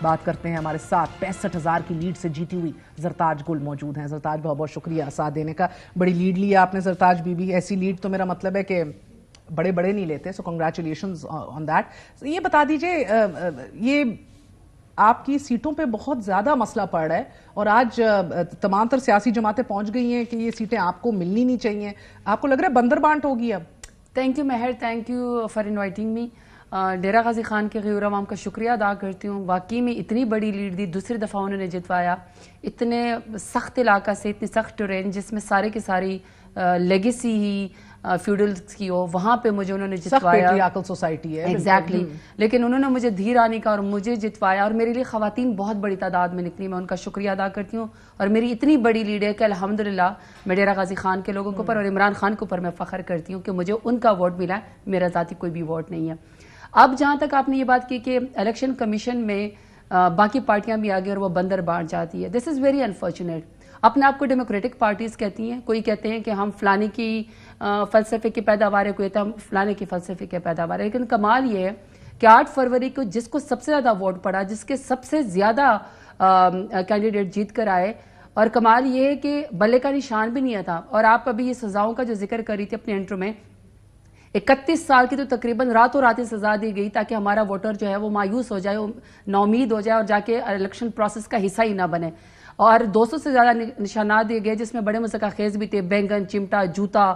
بات کرتے ہیں ہمارے ساتھ 65,000 کی لیڈ سے جیتی ہوئی زرتاج گل موجود ہیں. زرتاج بہت بہت شکریہ ساتھ دینے کا. بڑی لیڈ لی آپ نے زرتاج بی بی. ایسی لیڈ تو میرا مطلب ہے کہ بڑے بڑے نہیں لیتے, سو کنگریچولیشنز آن دیٹ. یہ بتا دیجئے, یہ آپ کی سیٹوں پہ بہت زیادہ مسئلہ پڑ رہا ہے اور آج تمام تر سیاسی جماعتیں پہنچ گئی ہیں کہ یہ سیٹیں آپ کو ملنی نہیں چاہیے. آپ کو لگ رہا ہے بندر بانٹ ہوگی اب؟ Thank you Mehar, thank you for inviting me. Dera Ghazi Khan کے غیور عوام کا شکریہ ادا کرتی ہوں. واقعی میں اتنی بڑی لیڈ دی, دوسری دفعہ انہوں نے جتوایا, اتنے سخت علاقہ سے, اتنی سخت ٹرین جس میں سارے کی ساری لیگیسی ہی فیوڈلز کی ہو, وہاں پہ مجھے انہوں نے جتوایا. پیٹریارکل سوسائٹی ہے ایگزیکٹلی, لیکن انہوں نے مجھے دھیر آنے کا اور مجھے جتوایا, اور میرے لیے خواتین بہت بڑی تعداد میں نکلی. میں ان کا شکریہ ادا کرتی ہوں, اور میری اتنی بڑی لیڈ ہے کہ الحمدللہ میں ڈیرہ غازی خان کے لوگوں کے اوپر اور عمران خان کے اوپر میں فخر کرتی ہوں کہ مجھے ان کا ووٹ ملا ہے, میرا ذاتی کوئی بھی ووٹ نہیں ہے. اب جہاں تک آپ نے یہ بات کی کہ الیکشن کمیشن میں باقی پارٹیاں بھی آگے اور وہ بندر بانٹ جاتی ہے, دس از ویری انفارچونیٹ. اپنے آپ کو ڈیموکریٹک پارٹیز کہتی ہیں, کوئی کہتے ہیں کہ ہم فلانے کی فلسفے کی پیداوار ہے, کوئی کہتا ہے ہم فلانے کی فلسفے کی پیداوار ہے. لیکن کمال یہ ہے کہ 8 فروری کو جس کو سب سے زیادہ ووٹ پڑا, جس کے سب سے زیادہ کینڈیڈیٹ جیت کر آئے, اور کمال یہ ہے کہ بلے کا نشان بھی نہیں تھا. اور آپ ابھی یہ سزاؤں کا جو ذکر کر رہی تھی اپنے انٹرو میں, 31 سال کی تو تقریباً راتوں رات سزا دی گئی تاکہ ہمارا ووٹر جو ہے وہ مایوس ہو جائے, ناامید ہو جائے اور جا کے الیکشن پروسیس کا حصہ ہی نہ بنے. اور 200 سے زیادہ نشانات دیے گئے جس میں بڑے مذاکرہ خیز بھی تھے, بینگن, چمٹا, جوتا,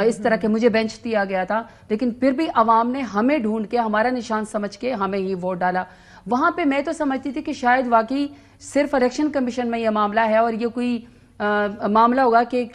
اس طرح کے. مجھے بینچ دیا گیا تھا, لیکن پھر بھی عوام نے ہمیں ڈھونڈ کے ہمارا نشان سمجھ کے ہمیں ہی ووٹ ڈالا. وہاں پہ میں تو سمجھتی تھی کہ شاید واقعی صرف الیکشن کمیشن میں یہ معاملہ ہے اور یہ کوئی معاملہ ہوگا کہ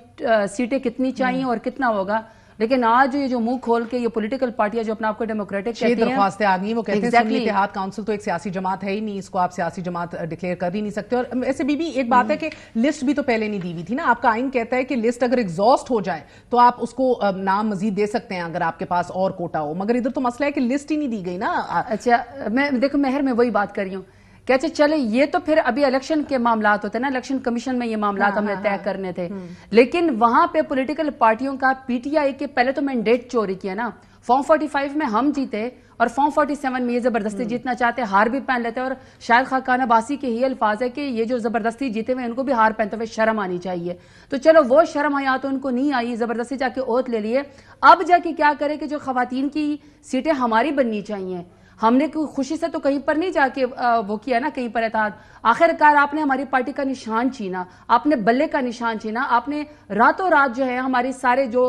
سیٹیں کتنی چاہیے اور کتنا ہوگا. لیکن آج یہ جو منہ کھول کے یہ پولیٹیکل پارٹیاں جو اپنا آپ کو ڈیموکریٹک کہتی ہیں, درخواستیں آ گئی, وہ کہتے ہیں سنی اتحاد کاؤنسل تو ایک سیاسی جماعت ہے ہی نہیں, اس کو آپ سیاسی جماعت ڈکلیئر کر ہی نہیں سکتے. اور ایسے بھی ایک بات ہے کہ لسٹ بھی تو پہلے نہیں دی ہوئی تھی نا. آپ کا آئین کہتا ہے کہ لسٹ اگر ایگزاسٹ ہو جائے تو آپ اس کو نام مزید دے سکتے ہیں اگر آپ کے پاس اور کوٹا ہو, مگر ادھر تو مسئلہ ہے کہ لسٹ ہی نہیں دی گئی نا. اچھا, میں دیکھو مہر, میں وہی بات کر رہی ہوں کہ اچھا چلے یہ تو پھر ابھی الیکشن کے معاملات ہوتے ہیں نا, الیکشن کمیشن میں یہ معاملات ہم نے طے کرنے تھے. لیکن وہاں پہ پولیٹیکل پارٹیوں کا پی ٹی آئی کے پہلے تو مینڈیٹ چوری کیا نا. فارم 45 میں ہم جیتے اور فارم 47 میں یہ زبردستی جیتنا چاہتے, ہار بھی پہن لیتے. اور شاید خاقان عباسی کے ہی الفاظ ہے کہ یہ جو زبردستی جیتے ہوئے ان کو بھی ہار پہنتے ہوئے شرم آنی چاہیے. تو چلو وہ شرم آیا تو ان کو نہیں آئی, زبردستی جا کے اوت لے لیے. اب جا کے کیا کرے کہ جو خواتین کی سیٹیں ہماری بننی چاہیے, ہم نے خوشی سے تو کہیں پر نہیں جا کے وہ کیا نا کہیں پر اتحاد. آخر کار آپ نے ہماری پارٹی کا نشان چھینا, آپ نے بلے کا نشان چھینا, آپ نے راتوں رات جو ہے ہماری سارے جو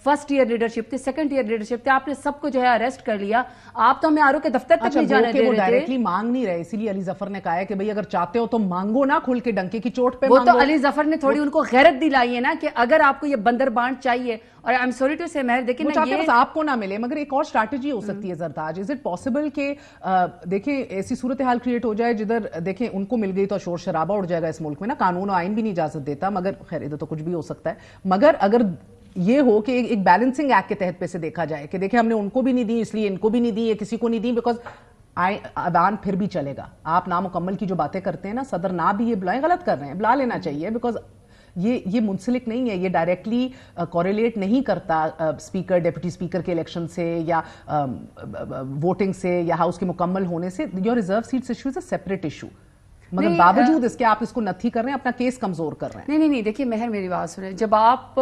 فرسٹ ایئر لیڈرشپ تھی, سیکنڈ ایئر لیڈرشپ تھی, آپ نے سب کو جو ہے اریسٹ کر لیا. آپ تو ہمیں آر او کے دفتر تک نہیں جانے دے رہے تھے. ڈائریکٹلی مانگ نہیں رہے, اسی لیے علی ظفر نے کہا ہے کہ بھئی اگر چاہتے ہو تو مانگو نا, کھل کے ڈنکے کی چوٹ پہ وہ مانگو. تو علی ظفر نے تھوڑی ان کو غیرت دلائی ہے نا کہ اگر آپ کو یہ بندر بانٹ چاہیے. اور آئی ایم سوری ٹو سے مہر, دیکھیں نا, یہ آپ کو نہ ملے, مگر ایک اور اسٹریٹجی ہو سکتی ہے زرتاج. از اٹ پاسبل کہ دیکھیں ایسی صورتحال کریٹ ہو جائے جدھر دیکھیں ان کو مل گئی تو شور شرابہ اڑ جائے گا اس ملک میں نا, قانون و آئین بھی نہیں اجازت دیتا, مگر خیر ادھر تو کچھ بھی ہو سکتا ہے. مگر اگر یہ ہو کہ ایک بیلنسنگ ایکٹ کے تحت پہ سے دیکھا جائے کہ دیکھیں ہم نے ان کو بھی نہیں دی اس لیے ان کو بھی نہیں دی, یا کسی کو نہیں دی, بیکاز ایوان پھر بھی چلے گا. آپ نامکمل کی جو باتیں کرتے ہیں نا, صدر نہ بھی یہ بلائیں, غلط کر رہے ہیں, بلا لینا چاہیے, بیکاز یہ منسلک نہیں ہے, یہ ڈائریکٹلی کوریلیٹ نہیں کرتا اسپیکر ڈیپٹی اسپیکر کے الیکشن سے یا ووٹنگ سے یا ہاؤس کے مکمل ہونے سے. Your reserve seats issue is a separate issue, مگر باوجود اس کے آپ اس کو نتھی کر رہے ہیں, اپنا کیس کمزور کر رہے ہیں. نہیں, دیکھیے مہر میری بات سنیں, جب آپ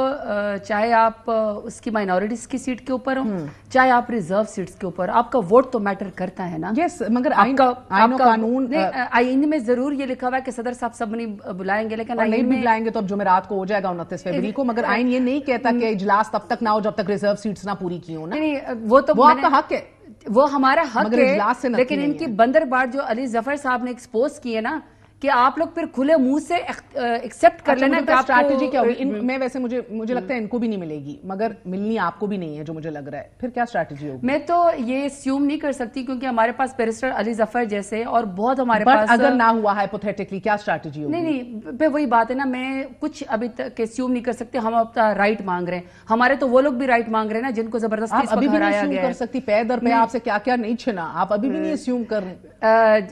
چاہے آپ اس کی مائنورٹیز کی سیٹ کے اوپر ہوں, چاہے آپ ریزرو سیٹس کے اوپر, آپ کا ووٹ تو میٹر کرتا ہے نا. یس, مگر آئین و قانون, آئین میں ضرور یہ لکھا ہوا ہے کہ صدر صاحب سب نہیں بلائیں گے, لیکن نہیں بھی بلائیں گے تو اب جمعرات کو ہو جائے گا 29 فروری کو, مگر آئین یہ نہیں کہتا کہ اجلاس تب تک نہ ہو جب تک ریزرو سیٹس نہ پوری کی ہوں نا. وہ تو آپ کا حق ہے, وہ ہمارا حق ہے, لیکن ان کی بندر بانٹ جو علی ظفر صاحب نے ایکسپوز کی ہے نا, کہ آپ لوگ پھر کھلے منہ سے ایکسپٹ کر لینا کہ اسٹریٹجی کیا ہوگی. میں ویسے مجھے لگتا ہے ان کو بھی نہیں ملے گی, مگر ملنی آپ کو بھی نہیں ہے جو مجھے لگ رہا ہے. پھر کیا اسٹریٹجی ہوگی؟ میں تو یہ اسیوم نہیں کر سکتی کیونکہ ہمارے پاس بیرسٹر علی ظفر جیسے اور بہت ہمارے پاس, اگر نہ ہوا ہائپوتھیٹکلی کیا اسٹریٹجی ہوگی؟ نہیں, پھر وہی بات ہے نا, میں کچھ ابھی تک اسیوم نہیں کر سکتے. ہم اپنا رائٹ مانگ رہے ہیں, ہمارے تو وہ لوگ بھی رائٹ مانگ رہے ہیں نا جن کو زبردستی اس پر ہرایا گیا ہے. کر سکتی پے در پہ آپ سے کیا کیا نہیں چھنا, آپ ابھی بھی نہیں اسیوم کر رہے.